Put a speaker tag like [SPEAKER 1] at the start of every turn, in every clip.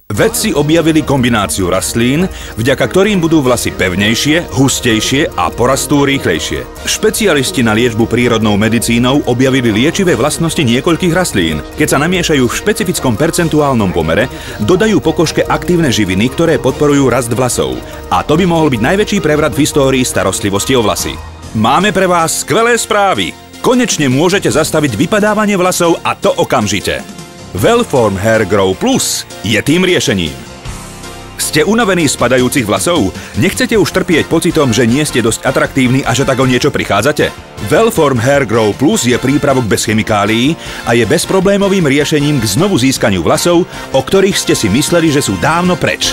[SPEAKER 1] Vedci objavili kombináciu rastlín, vďaka ktorým budú vlasy pevnejšie, hustejšie a porastú rýchlejšie. Špecialisti na liečbu prírodnou medicínou objavili liečivé vlastnosti niekoľkých rastlín. Keď sa namiešajú v špecifickom percentuálnom pomere, dodajú pokožke aktívne živiny, ktoré podporujú rast vlasov. A to by mohol byť najväčší prevrat v histórii starostlivosti o vlasy. Máme pre vás skvelé správy! Konečne môžete zastaviť vypadávanie vlasov a to okamžite. Wellform Hair Grow Plus je tým riešením. Ste unavení z padajúcich vlasov? Nechcete už trpieť pocitom, že nie ste dosť atraktívni a že tak o niečo prichádzate? Wellform Hair Grow Plus je prípravok bez chemikálií a je bezproblémovým riešením k znovu získaniu vlasov, o ktorých ste si mysleli, že sú dávno preč.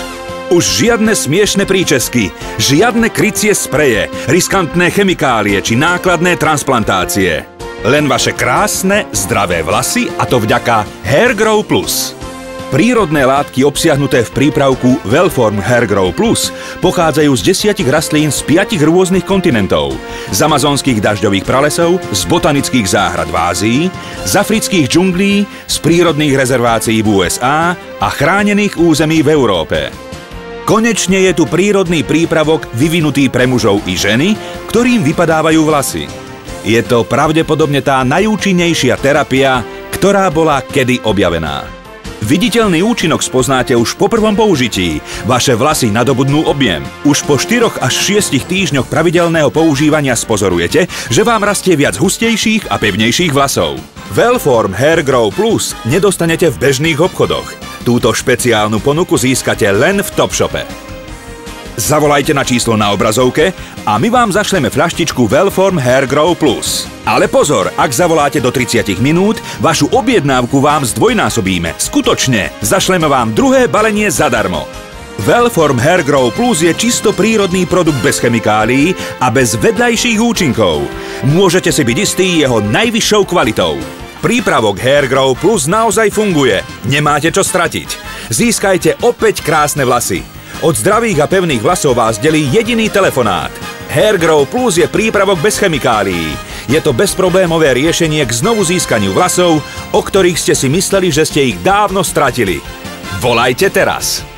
[SPEAKER 1] Už žiadne smiešne príčesky, žiadne krycie spreje, riskantné chemikálie či nákladné transplantácie. Len vaše krásne, zdravé vlasy a to vďaka Hair Grow Plus. Prírodné látky obsiahnuté v prípravku Wellform Hair Grow Plus pochádzajú z 10 rastlín z 5 rôznych kontinentov. Z amazonských dažďových pralesov, z botanických záhrad v Ázii, z afrických džunglí, z prírodných rezervácií v USA a chránených území v Európe. Konečne je tu prírodný prípravok vyvinutý pre mužov i ženy, ktorým vypadávajú vlasy. Je to pravdepodobne tá najúčinnejšia terapia, ktorá bola kedy objavená. Viditeľný účinok spoznáte už po prvom použití. Vaše vlasy nadobudnú objem. Už po 4 až 6 týždňoch pravidelného používania spozorujete, že vám rastie viac hustejších a pevnejších vlasov. Wellform Hair Grow Plus nedostanete v bežných obchodoch. Túto špeciálnu ponuku získate len v Topshope. Zavolajte na číslo na obrazovke a my vám zašleme fľaštičku Wellform Hair Grow Plus. Ale pozor, ak zavoláte do 30 minút, vašu objednávku vám zdvojnásobíme. Skutočne, zašleme vám druhé balenie zadarmo. Wellform Hair Grow Plus je čisto prírodný produkt bez chemikálií a bez vedľajších účinkov. Môžete si byť istí jeho najvyššou kvalitou. Prípravok Hair Grow Plus naozaj funguje. Nemáte čo stratiť. Získajte opäť krásne vlasy. Od zdravých a pevných vlasov vás delí jediný telefonát. Hair Grow Plus je prípravok bez chemikálií. Je to bezproblémové riešenie k znovu získaniu vlasov, o ktorých ste si mysleli, že ste ich dávno stratili. Volajte teraz!